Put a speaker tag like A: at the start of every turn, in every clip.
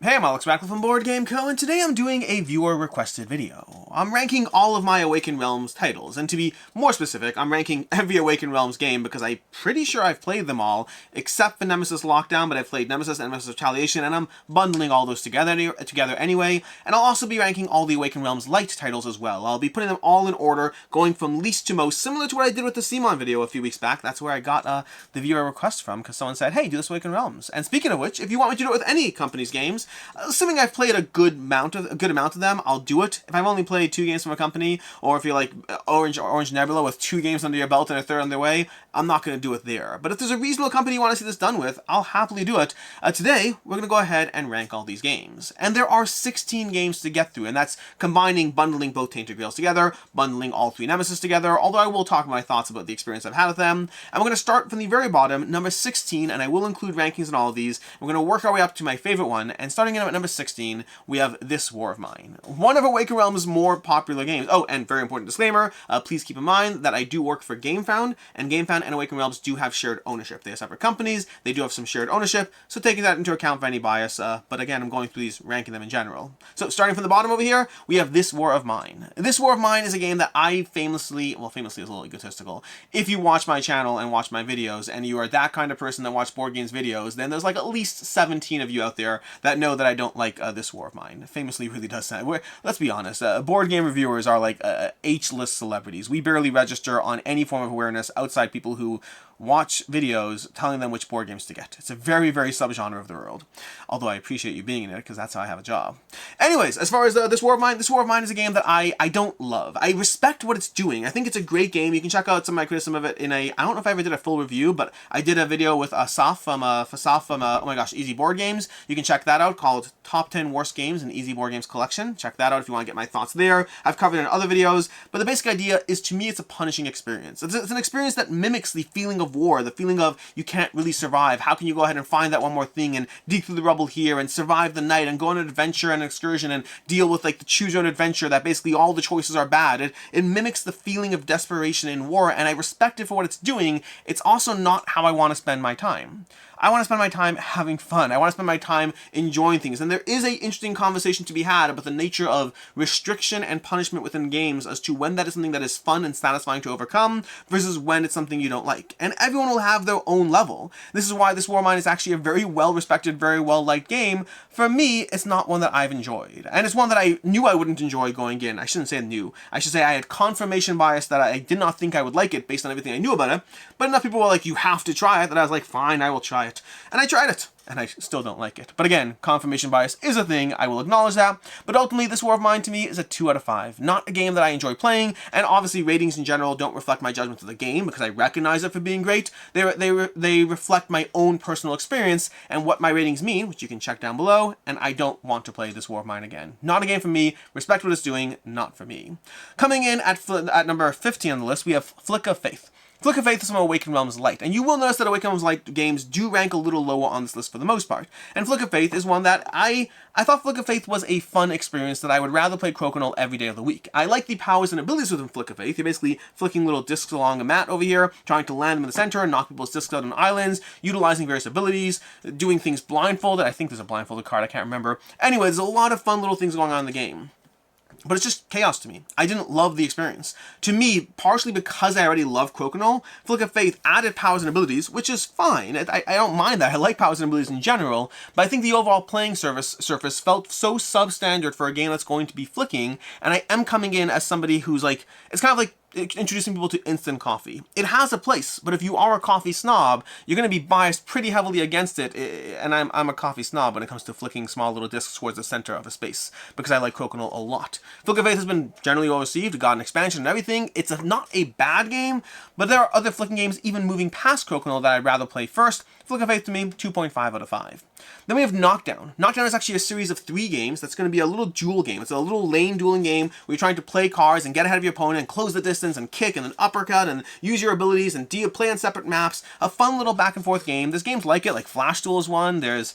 A: Hey, I'm Alex Radcliffe from Board Game Co., and today I'm doing a viewer-requested video. I'm ranking all of my Awaken Realms titles, and to be more specific, I'm ranking every Awaken Realms game because I'm pretty sure I've played them all, except for Nemesis Lockdown, but I've played Nemesis and Nemesis Retaliation, and I'm bundling all those together anyway, and I'll also be ranking all the Awaken Realms Light titles as well. I'll be putting them all in order, going from least to most, similar to what I did with the Simon video a few weeks back. That's where I got the viewer request from, because someone said, hey, do this Awaken Realms. And speaking of which, if you want me to do it with any company's games, assuming I've played a good amount of them, I'll do it. If I've only played 2 games from a company, or if you're like Orange Nebula with 2 games under your belt and a third on their way, I'm not going to do it there. But if there's a reasonable company you want to see this done with, I'll happily do it. Today, we're going to go ahead and rank all these games. And there are 16 games to get through, and that's bundling both Tainted Grails together, bundling all 3 Nemesis together, although I will talk my thoughts about the experience I've had with them. And we're going to start from the very bottom, number 16, and I will include rankings in all of these. We're going to work our way up to my favorite one, and starting in at number 16, we have This War of Mine, one of Awaken Realms' more popular games. Oh, and very important disclaimer, please keep in mind that I do work for GameFound, and GameFound and Awaken Realms do have shared ownership. They are separate companies, they do have some shared ownership, so taking that into account for any bias, but again, I'm going through these, ranking them in general. So starting from the bottom over here, we have This War of Mine. This War of Mine is a game that I famously is a little egotistical. If you watch my channel and watch my videos, and you are that kind of person that watch board games videos, then there's like at least 17 of you out there that know that I don't like This War of Mine. Famously really does that. Let's be honest, board game reviewers are like H-list celebrities. We barely register on any form of awareness outside people who watch videos telling them which board games to get. It's a very, very subgenre of the world. Although I appreciate you being in it, because that's how I have a job. Anyways, as far as This War of Mine is a game that I don't love. I respect what it's doing. I think it's a great game. You can check out some of my criticism of it in I don't know if I ever did a full review, but I did a video with Asaf from oh my gosh, Easy Board Games. You can check that out, called Top 10 Worst Games in Easy Board Games Collection. Check that out if you want to get my thoughts there. I've covered it in other videos, but the basic idea is, to me, it's a punishing experience. It's an experience that mimics the feeling of war, the feeling of you can't really survive. How can you go ahead and find that one more thing and dig through the rubble here and survive the night and go on an adventure and an excursion and deal with like the choose your own adventure that basically all the choices are bad. It mimics the feeling of desperation in war, and I respect it for what it's doing. It's also not how I want to spend my time. I want to spend my time having fun. I want to spend my time enjoying things. And there is an interesting conversation to be had about the nature of restriction and punishment within games as to when that is something that is fun and satisfying to overcome versus when it's something you don't like. And everyone will have their own level. This is why This War of Mine is actually a very well-respected, very well-liked game. For me, it's not one that I've enjoyed. And it's one that I knew I wouldn't enjoy going in. I shouldn't say knew. I should say I had confirmation bias that I did not think I would like it based on everything I knew about it. But enough people were like, you have to try it, that I was like, fine, I will try it. And I tried it, and I still don't like it. But again, confirmation bias is a thing, I will acknowledge that. But ultimately, This War of Mine to me is a 2 out of 5. Not a game that I enjoy playing, and obviously ratings in general don't reflect my judgment of the game because I recognize it for being great. They reflect my own personal experience and what my ratings mean, which you can check down below, and I don't want to play This War of Mine again. Not a game for me, respect what it's doing, not for me. Coming in at number 15 on the list, we have Flick of Faith. Flick of Faith is from Awaken Realms Light, and you will notice that Awaken Realms Light games do rank a little lower on this list for the most part. And Flick of Faith is one that I thought Flick of Faith was a fun experience that I would rather play Crokinole every day of the week. I like the powers and abilities within Flick of Faith. You're basically flicking little discs along a mat over here, trying to land them in the center, knock people's discs out on islands, utilizing various abilities, doing things blindfolded. I think there's a blindfolded card, I can't remember. Anyway, there's a lot of fun little things going on in the game. But it's just chaos to me. I didn't love the experience. To me, partially because I already love Crokinole, Flick of Faith added powers and abilities, which is fine. I don't mind that. I like powers and abilities in general, but I think the overall playing surface felt so substandard for a game that's going to be flicking, and I am coming in as somebody who's like, it's kind of like introducing people to instant coffee. It has a place, but if you are a coffee snob, you're going to be biased pretty heavily against it, and I'm a coffee snob when it comes to flicking small little discs towards the center of a space, because I like Crokinole a lot. Flick of Faith has been generally well received, got an expansion and everything. It's not a bad game, but there are other flicking games even moving past Crokinole that I'd rather play first. Flick of Faith to me, 2.5 out of 5. Then we have Knockdown. Knockdown is actually a series of 3 games that's going to be a little duel game. It's a little lane dueling game where you're trying to play cards and get ahead of your opponent and close the distance and kick and then uppercut and use your abilities and play on separate maps. A fun little back and forth game. There's games like it, like Flash Duel is one. There's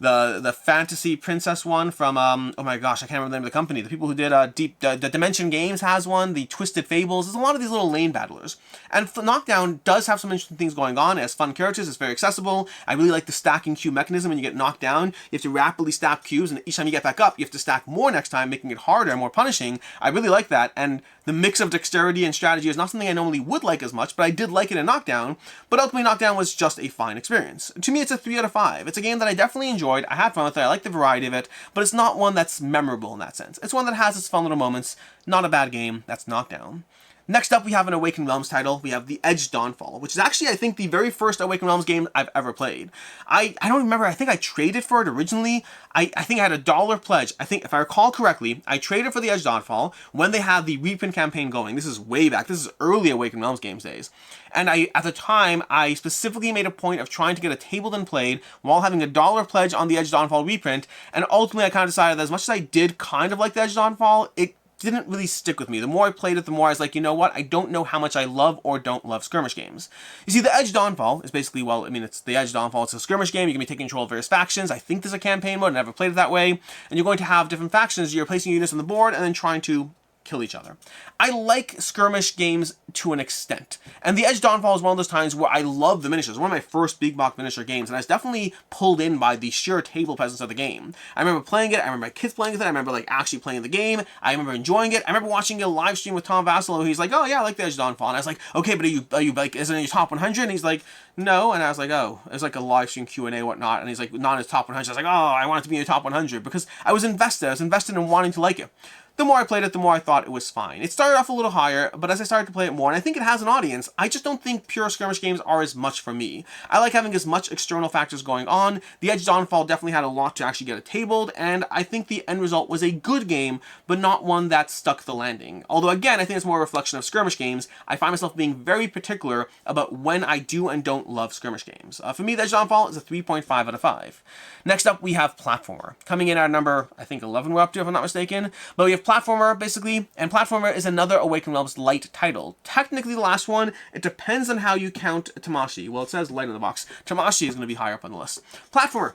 A: the fantasy princess one from, oh my gosh, I can't remember the name of the company. The people who did the Dimension Games has one, the Twisted Fables. There's a lot of these little lane battlers. And Knockdown does have some interesting things going on. It has fun characters, it's very accessible. I really like the stacking queue mechanism. When you get knocked down, you have to rapidly stack queues, and each time you get back up, you have to stack more next time, making it harder and more punishing. I really like that, and the mix of dexterity and strategy is not something I normally would like as much, but I did like it in Knockdown. But ultimately, Knockdown was just a fine experience. To me, it's a 3 out of 5. It's a game that I definitely enjoyed. I had fun with it. I like the variety of it, but it's not one that's memorable in that sense. It's one that has its fun little moments. Not a bad game. That's Knockdown. Next up, we have an Awaken Realms title. We have The Edge Dawnfall, which is actually, I think, the very first Awaken Realms game I've ever played. I don't remember. I think I traded for it originally. I think I had a $1 pledge. I think, if I recall correctly, I traded for The Edge Dawnfall when they had the reprint campaign going. This is way back. This is early Awaken Realms games days. And at the time, I specifically made a point of trying to get a tabled and played while having a $1 pledge on The Edge Dawnfall reprint. And ultimately, I kind of decided that as much as I did kind of like The Edge Dawnfall, it didn't really stick with me. The more I played it, the more I was like, you know what? I don't know how much I love or don't love skirmish games. You see, The Edge Dawnfall is basically, well, I mean, it's The Edge Dawnfall. It's a skirmish game. You can be taking control of various factions. I think there's a campaign mode. I never played it that way. And you're going to have different factions. You're placing units on the board and then trying to kill each other. I like skirmish games to an extent. And The Edge Dawnfall is one of those times where I love the miniatures. One of my first big box miniature games, and I was definitely pulled in by the sheer table presence of the game. I remember playing it, I remember my kids playing with it, I remember like actually playing the game, I remember enjoying it. I remember watching a live stream with Tom Vassallo, he's like, oh yeah, I like The Edge Dawnfall. And I was like, okay, but are you like, is it in your top 100? And he's like, no. And I was like, oh, it was like a live stream Q&A, whatnot. And he's like, not in his top 100. I was like, oh, I want it to be in your top 100 because I was invested in wanting to like it. The more I played it, the more I thought it was fine. It started off a little higher, but as I started to play it more, and I think it has an audience, I just don't think pure skirmish games are as much for me. I like having as much external factors going on. The Edge Dawnfall definitely had a lot to actually get it tabled, and I think the end result was a good game, but not one that stuck the landing. Although again, I think it's more a reflection of skirmish games. I find myself being very particular about when I do and don't love skirmish games. For me, The Edge Dawnfall is a 3.5 out of 5. Next up, we have Platformer. Coming in at number, I think 11 we're up to if I'm not mistaken, but we have Platformer, basically, and Platformer is another Awaken Realms light title. Technically the last one, it depends on how you count Tamashii. Well, it says light on the box. Tamashii is going to be higher up on the list. Platformer.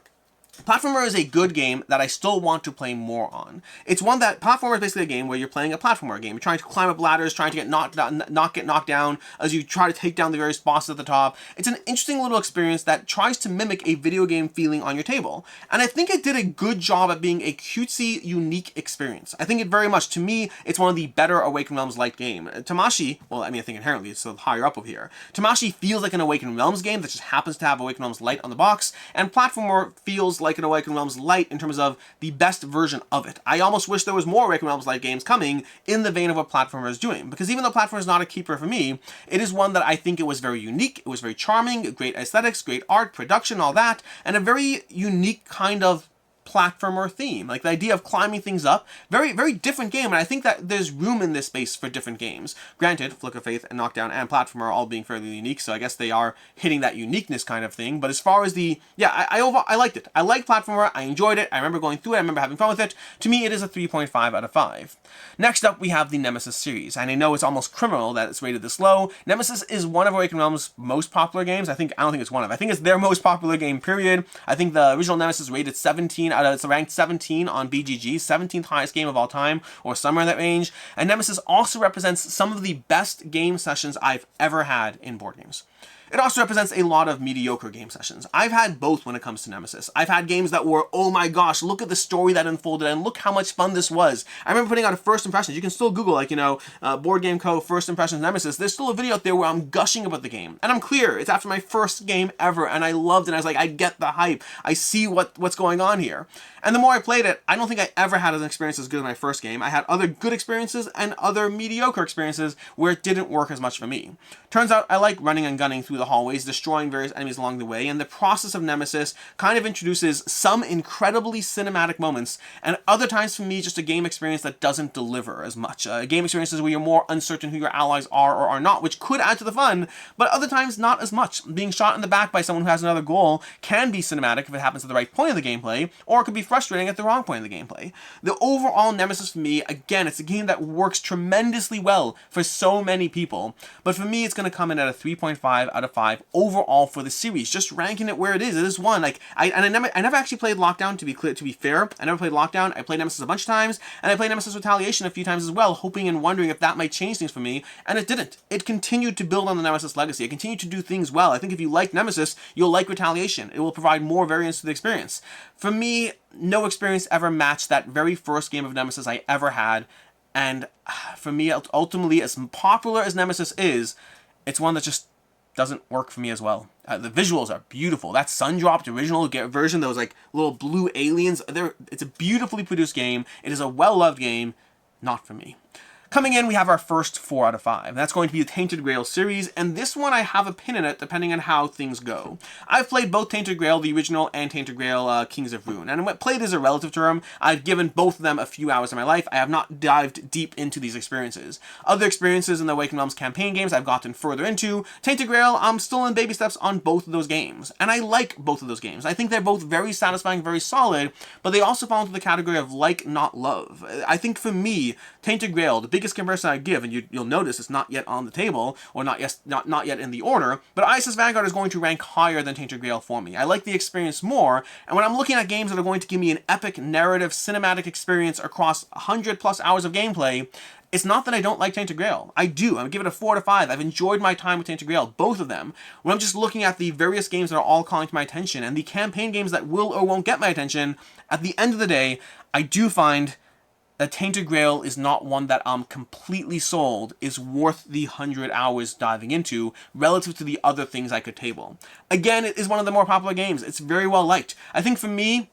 A: Platformer is a good game that I still want to play more on. It's one that, Platformer is basically a game where you're playing a platformer game. You're trying to climb up ladders, trying to get not get knocked down as you try to take down the various bosses at the top. It's an interesting little experience that tries to mimic a video game feeling on your table. And I think it did a good job at being a cutesy, unique experience. I think it very much, to me, it's one of the better Awaken Realms light game. Tamashii, well, I mean, I think inherently it's so higher up over here. Tamashii feels like an Awaken Realms game that just happens to have Awaken Realms light on the box, and Platformer feels like an Awaken Realms light in terms of the best version of it. I almost wish there was more Awaken Realms light games coming in the vein of what Platformer is doing, because even though Platformer is not a keeper for me, it is one that I think it was very unique, it was very charming, great aesthetics, great art, production, all that, and a very unique kind of platformer theme. Like the idea of climbing things up, very, very different game, and I think that there's room in this space for different games. Granted, Flick of Faith and Knockdown and Platformer are all being fairly unique, so I guess they are hitting that uniqueness kind of thing, but as far as the, yeah, I liked it. I liked Platformer, I enjoyed it, I remember going through it, I remember having fun with it. To me, it is a 3.5 out of 5. Next up, we have the Nemesis series, and I know it's almost criminal that it's rated this low. Nemesis is one of Awaken Realms' most popular games. I don't think it's one of. I think it's their most popular game, period. I think the original Nemesis rated 17 out of, it's ranked 17 on BGG, 17th highest game of all time, or somewhere in that range. And Nemesis also represents some of the best game sessions I've ever had in board games. It also represents a lot of mediocre game sessions. I've had both when it comes to Nemesis. I've had games that were, oh my gosh, look at the story that unfolded and look how much fun this was. I remember putting out a first impressions. You can still Google, like, you know, Board Game Co. First Impressions Nemesis. There's still a video out there where I'm gushing about the game. And I'm clear, it's after my first game ever, and I loved it. And I was like, I get the hype. I see what's going on here. And the more I played it, I don't think I ever had an experience as good as my first game. I had other good experiences and other mediocre experiences where it didn't work as much for me. Turns out I like running and gunning through the hallways, destroying various enemies along the way, and the process of Nemesis kind of introduces some incredibly cinematic moments, and other times for me just a game experience that doesn't deliver as much. Game experiences where you're more uncertain who your allies are or are not, which could add to the fun, but other times not as much. Being shot in the back by someone who has another goal can be cinematic if it happens at the right point of the gameplay, or it could be frustrating at the wrong point of the gameplay. The overall Nemesis for me, again, it's a game that works tremendously well for so many people, but for me it's going to come in at a 3.5 out of of 5 overall for the series. Just ranking it where it is one. Like I never actually played Lockdown, to be fair. I never played Lockdown. I played Nemesis a bunch of times, and I played Nemesis Retaliation a few times as well, hoping and wondering if that might change things for me, and it didn't. It continued to build on the Nemesis legacy. It continued to do things well. I think if you like Nemesis, you'll like Retaliation. It will provide more variance to the experience. For me, no experience ever matched that very first game of Nemesis I ever had, and for me, ultimately, as popular as Nemesis is, it's one that just doesn't work for me as well. The visuals are beautiful. That Sun-dropped original version, those like little blue aliens, it's a beautifully produced game. It is a well-loved game. Not for me. Coming in, we have our first 4 out of 5. That's going to be the Tainted Grail series, and this one I have a pin in it depending on how things go. I've played both Tainted Grail, the original, and Tainted Grail, Kings of Ruin, and played is a relative term. I've given both of them a few hours of my life. I have not dived deep into these experiences. Other experiences in the Awaken Realms campaign games I've gotten further into. Tainted Grail, I'm still in baby steps on both of those games, and I like both of those games. I think they're both very satisfying, very solid, but they also fall into the category of like, not love. I think for me, Tainted Grail, the biggest comparison I give, and you'll notice it's not yet on the table, or not yet in the order, but ISS Vanguard is going to rank higher than Tainted Grail for me. I like the experience more, and when I'm looking at games that are going to give me an epic narrative cinematic experience across 100+ hours of gameplay, it's not that I don't like Tainted Grail. I do. I'm giving it a 4 out of 5. I've enjoyed my time with Tainted Grail, both of them. When I'm just looking at the various games that are all calling to my attention, and the campaign games that will or won't get my attention, at the end of the day, I do find that Tainted Grail is not one that I'm completely sold is worth the 100 hours diving into relative to the other things I could table. Again, it is one of the more popular games. It's very well liked. I think for me,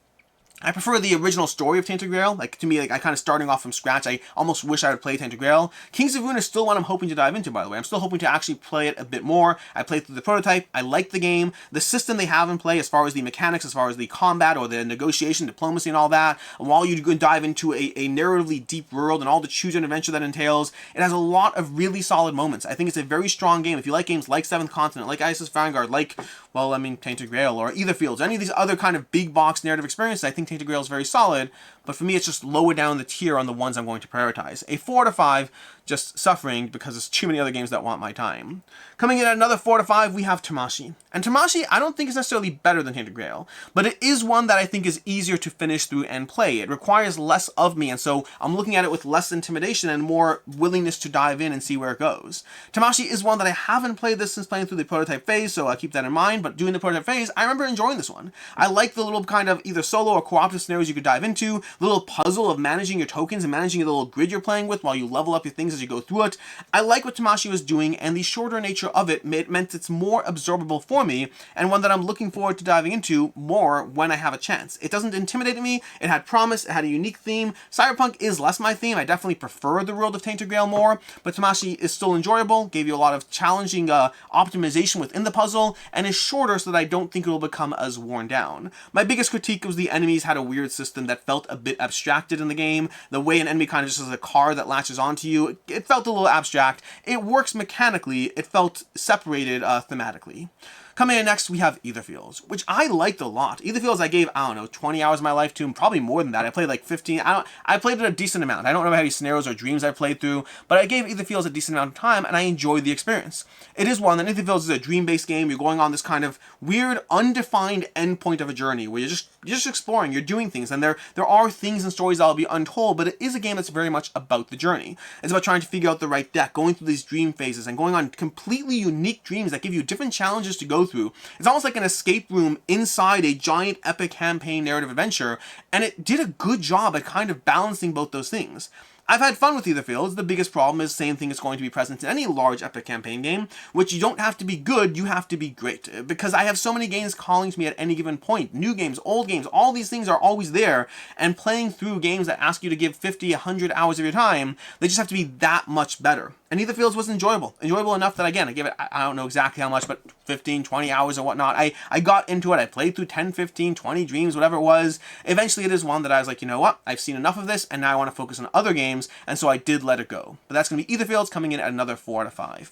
A: I prefer the original story of Tainted Grail. Like, to me, like, I kind of starting off from scratch. I almost wish I would play Tainted Grail. Kings of Ruin is still one I'm hoping to dive into, by the way. I'm still hoping to actually play it a bit more. I played through the prototype. I like the game. The system they have in play, as far as the mechanics, as far as the combat or the negotiation, diplomacy, and all that, while you go dive into a narratively deep world and all the choose and adventure that entails, it has a lot of really solid moments. I think it's a very strong game. If you like games like Seventh Continent, like ISS Vanguard, like, well, I mean, Tainted Grail, or Etherfields, any of these other kind of big box narrative experiences, I think Tainted Grail is very solid. But for me, it's just lower down the tier on the ones I'm going to prioritize. A 4 out of 5, just suffering because there's too many other games that want my time. Coming in at another 4 out of 5, we have Tamashii. And Tamashii, I don't think is necessarily better than Tainted Grail, but it is one that I think is easier to finish through and play. It requires less of me, and so I'm looking at it with less intimidation and more willingness to dive in and see where it goes. Tamashii is one that I haven't played this since playing through the prototype phase, so I'll keep that in mind, but doing the prototype phase, I remember enjoying this one. I like the little kind of either solo or cooperative scenarios you could dive into, the little puzzle of managing your tokens and managing the little grid you're playing with while you level up your things as you go through it. I like what Tamashii was doing, and the shorter nature of it meant it's more absorbable for me, and one that I'm looking forward to diving into more when I have a chance. It doesn't intimidate me, it had promise, it had a unique theme. Cyberpunk is less my theme, I definitely prefer the world of Tainted Grail more, but Tamashii is still enjoyable, gave you a lot of challenging optimization within the puzzle, and is shorter so that I don't think it will become as worn down. My biggest critique was the enemies had a weird system that felt a bit abstracted in the game. The way an enemy kind of just has a card that latches onto you, it felt a little abstract. It works mechanically, it felt separated thematically. Coming in next, we have Etherfields, which I liked a lot. Etherfields I gave, I don't know, 20 hours of my life to, probably more than that. I played like 15, I played it a decent amount. I don't know how many scenarios or dreams I played through, but I gave Etherfields a decent amount of time, and I enjoyed the experience. It is one that Etherfields is a dream-based game. You're going on this kind of weird, undefined endpoint of a journey where you're just exploring, you're doing things, and there are things and stories that will be untold, but it is a game that's very much about the journey. It's about trying to figure out the right deck, going through these dream phases, and going on completely unique dreams that give you different challenges to go through. It's almost like an escape room inside a giant epic campaign narrative adventure, and it did a good job at kind of balancing both those things. I've had fun with Etherfields. The biggest problem is the same thing is going to be present in any large epic campaign game, which you don't have to be good, you have to be great. Because I have so many games calling to me at any given point. New games, old games, all these things are always there, and playing through games that ask you to give 50, 100 hours of your time, they just have to be that much better. And Etherfields was enjoyable. Enjoyable enough that, again, I gave it, I don't know exactly how much, but 15, 20 hours or whatnot. I got into it. I played through 10, 15, 20 dreams, whatever it was. Eventually, it is one that I was like, you know what? I've seen enough of this, and now I want to focus on other games, and so I did let it go. But that's going to be Etherfields, coming in at another 4 out of 5.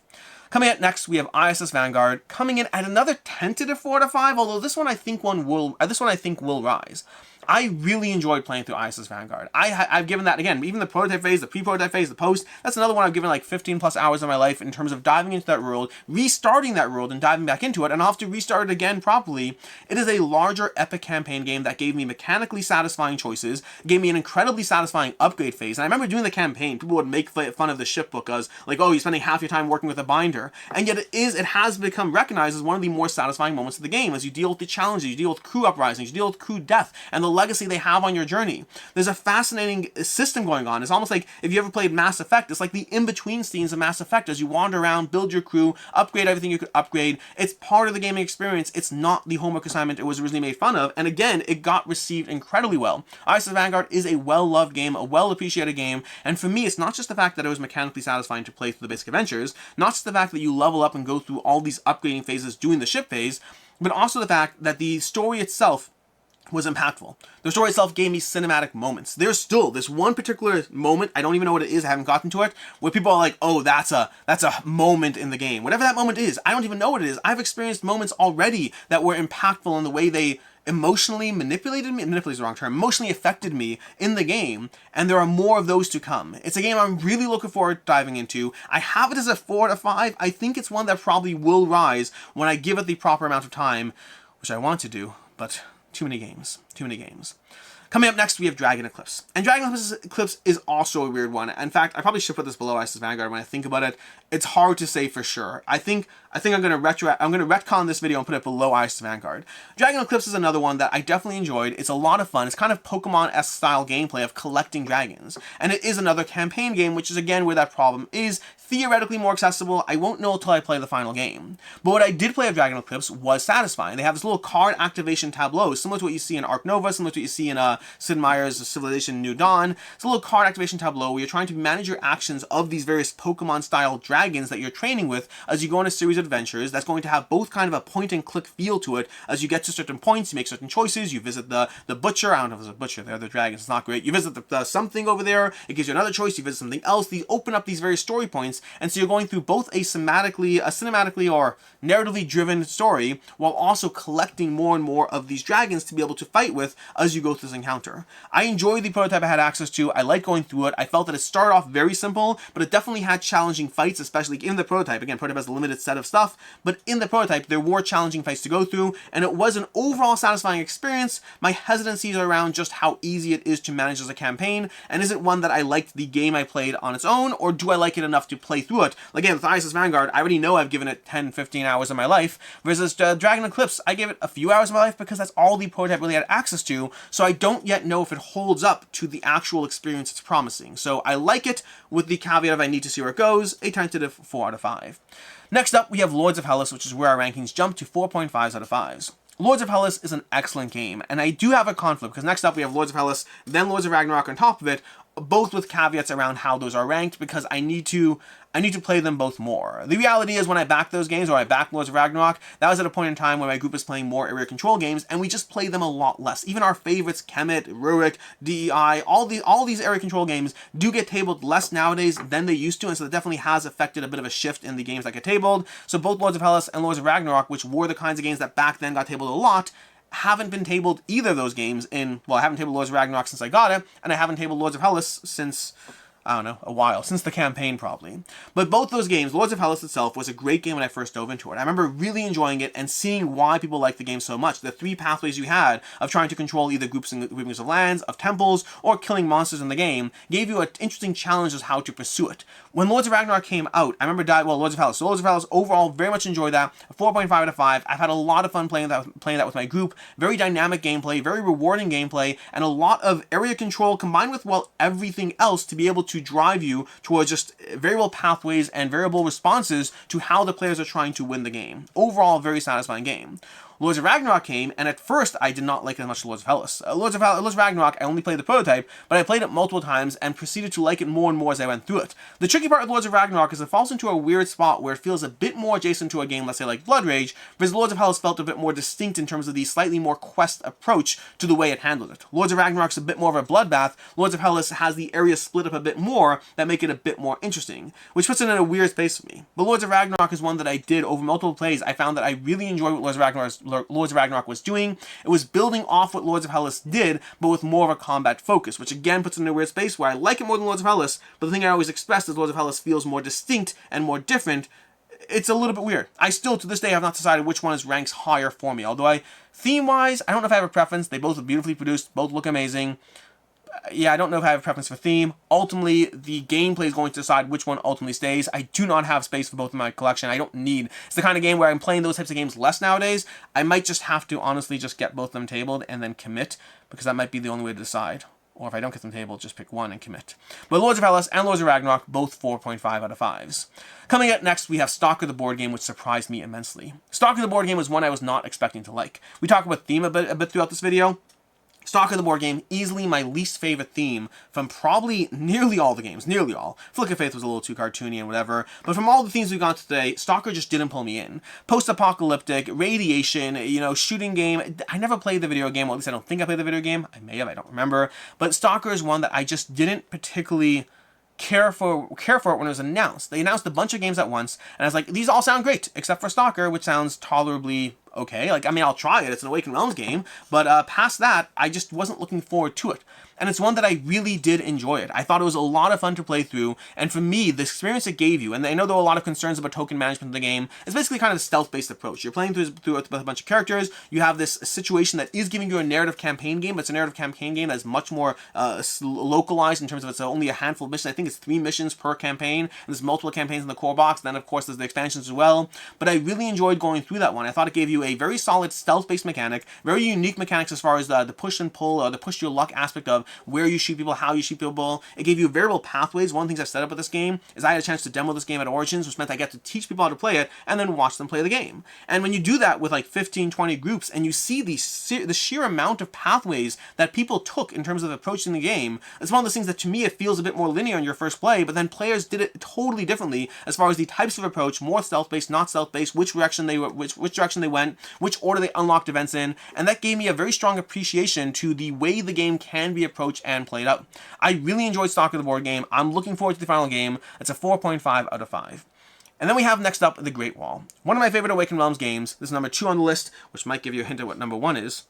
A: Coming up next, we have ISS Vanguard, coming in at another tentative 4 out of 5, although this one I think will rise. I really enjoyed playing through ISS Vanguard. I've given that, again, even the prototype phase, the pre-prototype phase, the post, that's another one I've given like 15 plus hours of my life in terms of diving into that world, restarting that world and diving back into it, and I'll have to restart it again properly. It is a larger epic campaign game that gave me mechanically satisfying choices, gave me an incredibly satisfying upgrade phase, and I remember doing the campaign, people would make fun of the ship book as, like, oh, you're spending half your time working with a binder, and yet it has become recognized as one of the more satisfying moments of the game, as you deal with the challenges, you deal with crew uprisings, you deal with crew death, and the legacy they have on your journey. There's a fascinating system going on. It's almost like, if you ever played Mass Effect, it's like the in-between scenes of Mass Effect as you wander around, build your crew, upgrade everything you could upgrade. It's part of the gaming experience. It's not the homework assignment it was originally made fun of, and again, it got received incredibly well. ISS Vanguard is a well-loved game, a well-appreciated game, and for me, it's not just the fact that it was mechanically satisfying to play through the basic adventures, not just the fact that you level up and go through all these upgrading phases doing the ship phase, but also the fact that the story itself was impactful. The story itself gave me cinematic moments. There's still this one particular moment, I don't even know what it is, I haven't gotten to it, where people are like, oh, that's a moment in the game. Whatever that moment is, I don't even know what it is. I've experienced moments already that were impactful in the way they emotionally manipulated me, manipulate is the wrong term, emotionally affected me in the game, and there are more of those to come. It's a game I'm really looking forward to diving into. I have it as a 4 out of 5. I think it's one that probably will rise when I give it the proper amount of time, which I want to do, but too many games. Coming up next, we have Dragon Eclipse. And Dragon Eclipse is also a weird one. In fact, I probably should put this below ISS Vanguard when I think about it. It's hard to say for sure. I think I'm gonna retcon this video and put it below ISS Vanguard. Dragon Eclipse is another one that I definitely enjoyed. It's a lot of fun. It's kind of Pokemon-esque style gameplay of collecting dragons. And it is another campaign game, which is again where that problem is theoretically more accessible. I won't know until I play the final game. But what I did play of Dragon Eclipse was satisfying. They have this little card activation tableau, similar to what you see in Arc Nova, similar to what you see in Sid Meier's Civilization New Dawn. It's a little card activation tableau where you're trying to manage your actions of these various Pokemon-style dragons that you're training with as you go on a series of adventures that's going to have both kind of a point-and-click feel to it. As you get to certain points, you make certain choices, you visit the butcher, I don't know if it's a butcher, they're the dragons, it's not great. You visit the something over there, it gives you another choice, you visit something else, these open up these various story points, and so you're going through both a cinematically or narratively driven story, while also collecting more and more of these dragons to be able to fight with as you go through this encounter. I enjoyed the prototype I had access to, I like going through it, I felt that it started off very simple, but it definitely had challenging fights, especially in the prototype. Again, prototype has a limited set of stuff, but in the prototype, there were challenging fights to go through, and it was an overall satisfying experience. My hesitancies are around just how easy it is to manage as a campaign, and is it one that I liked the game I played on its own, or do I like it enough to play through it? Again, with ISS Vanguard, I already know I've given it 10, 15 hours of my life, versus Dragon Eclipse, I gave it a few hours of my life because that's all the prototype really had access to, so I don't yet know if it holds up to the actual experience it's promising. So I like it, with the caveat of I need to see where it goes, a tentative 4 out of 5. Next up, we have Lords of Hellas, which is where our rankings jump to 4.5s out of 5s. Lords of Hellas is an excellent game, and I do have a conflict, because next up we have Lords of Hellas, then Lords of Ragnarok on top of it, both with caveats around how those are ranked, because I need to play them both more. The reality is, when I back those games, or I back Lords of Ragnarok, that was at a point in time when my group was playing more area control games, and we just play them a lot less. Even our favorites, Kemet, Rurik, DEI, all these area control games do get tabled less nowadays than they used to, and so that definitely has affected a bit of a shift in the games that get tabled. So both Lords of Hellas and Lords of Ragnarok, which were the kinds of games that back then got tabled a lot, haven't been tabled either of those games in, well, I haven't tabled Lords of Ragnarok since I got it, and I haven't tabled Lords of Hellas since, I don't know, a while, since the campaign probably. But both those games, Lords of Hellas itself was a great game when I first dove into it. I remember really enjoying it and seeing why people liked the game so much. The 3 pathways you had of trying to control either groups and groupings of lands, of temples, or killing monsters in the game gave you an interesting challenge as how to pursue it. When Lords of Ragnarok came out, I remember Lords of Hellas. So Lords of Hellas overall very much enjoyed that. 4.5 out of 5. I've had a lot of fun playing that with my group. Very dynamic gameplay, very rewarding gameplay, and a lot of area control combined with, well, everything else to be able to drive you towards just variable pathways and variable responses to how the players are trying to win the game. Overall, very satisfying game. Lords of Ragnarok came, and at first I did not like it as much as Lords of Hellas. Lords of Ragnarok, I only played the prototype, but I played it multiple times and proceeded to like it more and more as I went through it. The tricky part with Lords of Ragnarok is it falls into a weird spot where it feels a bit more adjacent to a game, let's say like Blood Rage, whereas Lords of Hellas felt a bit more distinct in terms of the slightly more quest approach to the way it handled it. Lords of Ragnarok's a bit more of a bloodbath. Lords of Hellas has the area split up a bit more that make it a bit more interesting, which puts it in a weird space for me. But Lords of Ragnarok is one that I did over multiple plays. I found that I really enjoyed what Lords of Lords of Ragnarok was doing. It was building off what Lords of Hellas did, but with more of a combat focus, which again puts it in a weird space where I like it more than Lords of Hellas, but the thing I always expressed is Lords of Hellas feels more distinct and more different. It's a little bit weird. I still, to this day, have not decided which one ranks higher for me, although theme-wise, I don't know if I have a preference. They both are beautifully produced, both look amazing. Yeah, I don't know if I have a preference for theme. Ultimately, the gameplay is going to decide which one ultimately stays. I do not have space for both in my collection. I don't need. It's the kind of game where I'm playing those types of games less nowadays. I might just have to honestly just get both of them tabled and then commit, because that might be the only way to decide. Or if I don't get them tabled, just pick one and commit. But Lords of Hellas and Lords of Ragnarok, both 4.5 out of 5s. Coming up next, we have Stalker the board game, which surprised me immensely. Stalker the board game was one I was not expecting to like. We talk about theme a bit throughout this video. Stalker the board game, easily my least favorite theme from probably nearly all the games, nearly all. Flick of Faith was a little too cartoony and whatever, but from all the themes we've got today, Stalker just didn't pull me in. Post-apocalyptic, radiation, you know, shooting game. I never played the video game, or at least I don't think I played the video game. I may have, I don't remember. But Stalker is one that I just didn't particularly care for it when it was announced. They announced a bunch of games at once, and I was like, these all sound great, except for Stalker, which sounds tolerably okay. Like, I mean, I'll try it. It's an Awaken Realms game, but past that, I just wasn't looking forward to it. And it's one that I really did enjoy it. I thought it was a lot of fun to play through, and for me, the experience it gave you, and I know there were a lot of concerns about token management of the game, it's basically kind of a stealth-based approach. You're playing through with a bunch of characters, you have this situation that is giving you a narrative campaign game, but it's a narrative campaign game that's much more localized in terms of it's only a handful of missions. I think it's 3 missions per campaign, and there's multiple campaigns in the core box, then of course there's the expansions as well, but I really enjoyed going through that one. I thought it gave you a very solid stealth-based mechanic, very unique mechanics as far as the push and pull, or the push your luck aspect of where you shoot people, how you shoot people. It gave you variable pathways. One of the things I've set up with this game is I had a chance to demo this game at Origins, which meant I get to teach people how to play it and then watch them play the game. And when you do that with like 15, 20 groups and you see the sheer amount of pathways that people took in terms of approaching the game, it's one of those things that to me it feels a bit more linear in your first play, but then players did it totally differently as far as the types of approach, more stealth-based, not stealth-based, which direction they went, which order they unlocked events in, and that gave me a very strong appreciation to the way the game can be approached and played out. I really enjoyed Stalker the board game. I'm looking forward to the final game. It's a 4.5 out of 5. And then we have next up The Great Wall. One of my favorite Awaken Realms games. This is number 2 on the list, which might give you a hint of what number 1 is.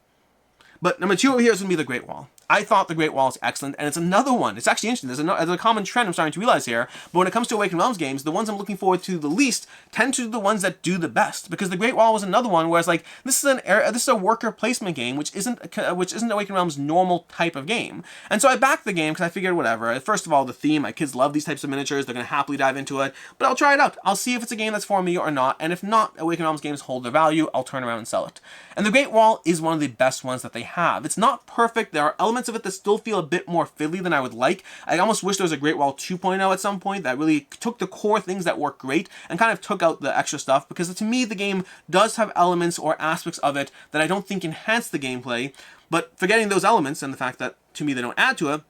A: But number 2 over here is going to be The Great Wall. I thought The Great Wall is excellent, and it's another one. It's actually interesting. There's a common trend I'm starting to realize here, but when it comes to Awaken Realms games, the ones I'm looking forward to the least tend to be the ones that do the best, because The Great Wall was another one where it's like, this is a worker placement game, which isn't Awaken Realms' normal type of game. And so I backed the game because I figured whatever. First of all, the theme, my kids love these types of miniatures, they're going to happily dive into it, but I'll try it out. I'll see if it's a game that's for me or not, and if not, Awaken Realms games hold their value, I'll turn around and sell it. And The Great Wall is one of the best ones that they have. It's not perfect. There are elements of it that still feel a bit more fiddly than I would like. I almost wish there was a Great Wall 2.0 at some point that really took the core things that work great and kind of took out the extra stuff, because to me the game does have elements or aspects of it that I don't think enhance the gameplay, but forgetting those elements and the fact that to me they don't add to it,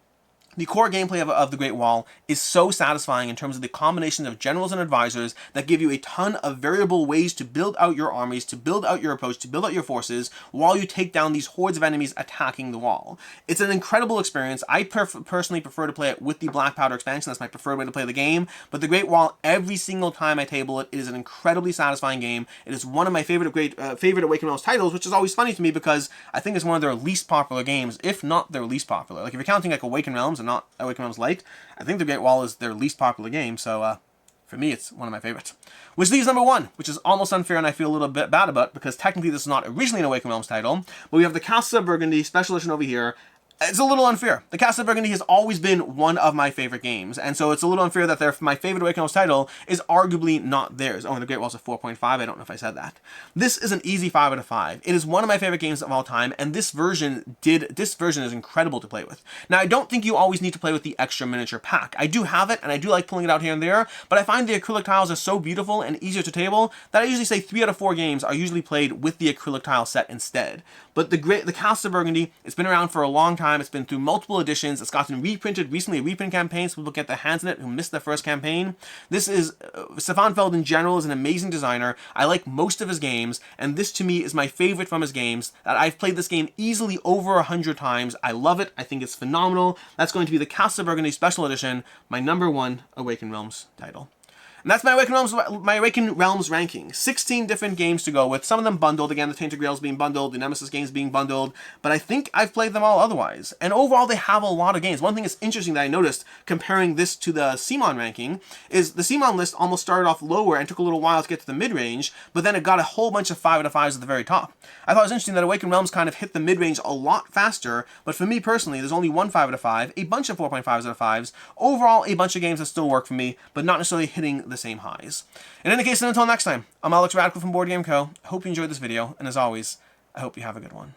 A: the core gameplay of The Great Wall is so satisfying in terms of the combination of generals and advisors that give you a ton of variable ways to build out your armies, to build out your approach, to build out your forces, while you take down these hordes of enemies attacking the wall. It's an incredible experience. I personally prefer to play it with the Black Powder expansion. That's my preferred way to play the game. But The Great Wall, every single time I table it, it is an incredibly satisfying game. It is one of my favorite Awaken Realms titles, which is always funny to me because I think it's one of their least popular games, if not their least popular. Like if you're counting like Awaken Realms and not Awaken Realms Light, I think The Great Wall is their least popular game, so for me it's one of my favorites. Which leaves number 1, which is almost unfair and I feel a little bit bad about, because technically this is not originally an Awaken Realms title, but we have the Castles of Burgundy Special Edition over here. It's a little unfair. The Castles of Burgundy has always been one of my favorite games, and so it's a little unfair that my favorite Awaken Realms title is arguably not theirs. Oh, and The Great Wall's a 4.5. I don't know if I said that. This is an easy 5 out of 5. It is one of my favorite games of all time, and this version is incredible to play with. Now, I don't think you always need to play with the extra miniature pack. I do have it, and I do like pulling it out here and there, but I find the acrylic tiles are so beautiful and easier to table that I usually say 3 out of 4 games are usually played with the acrylic tile set instead. But the Castles of Burgundy, it's been around for a long time. It's been through multiple editions. It's gotten reprinted recently, a reprint campaign, so people get their hands in it who missed the first campaign. This is, Stefan Feld in general is an amazing designer. I like most of his games, and this to me is my favorite from his games. That I've played this game easily over 100 times. I love it. I think it's phenomenal. That's going to be the Castles of Burgundy Special Edition, my number 1 Awaken Realms title. And that's my Awaken Realms ranking. 16 different games to go with, some of them bundled. Again, the Tainted Grail's being bundled, the Nemesis games being bundled, but I think I've played them all otherwise. And overall, they have a lot of games. One thing that's interesting that I noticed comparing this to the CMON ranking is the CMON list almost started off lower and took a little while to get to the mid-range, but then it got a whole bunch of 5 out of 5s at the very top. I thought it was interesting that Awaken Realms kind of hit the mid-range a lot faster, but for me personally, there's only one 5 out of 5, a bunch of 4.5s out of 5s, overall a bunch of games that still work for me, but not necessarily hitting the same highs. In any case, until next time, I'm Alex Radical from Board Game Co. I hope you enjoyed this video, and as always, I hope you have a good one.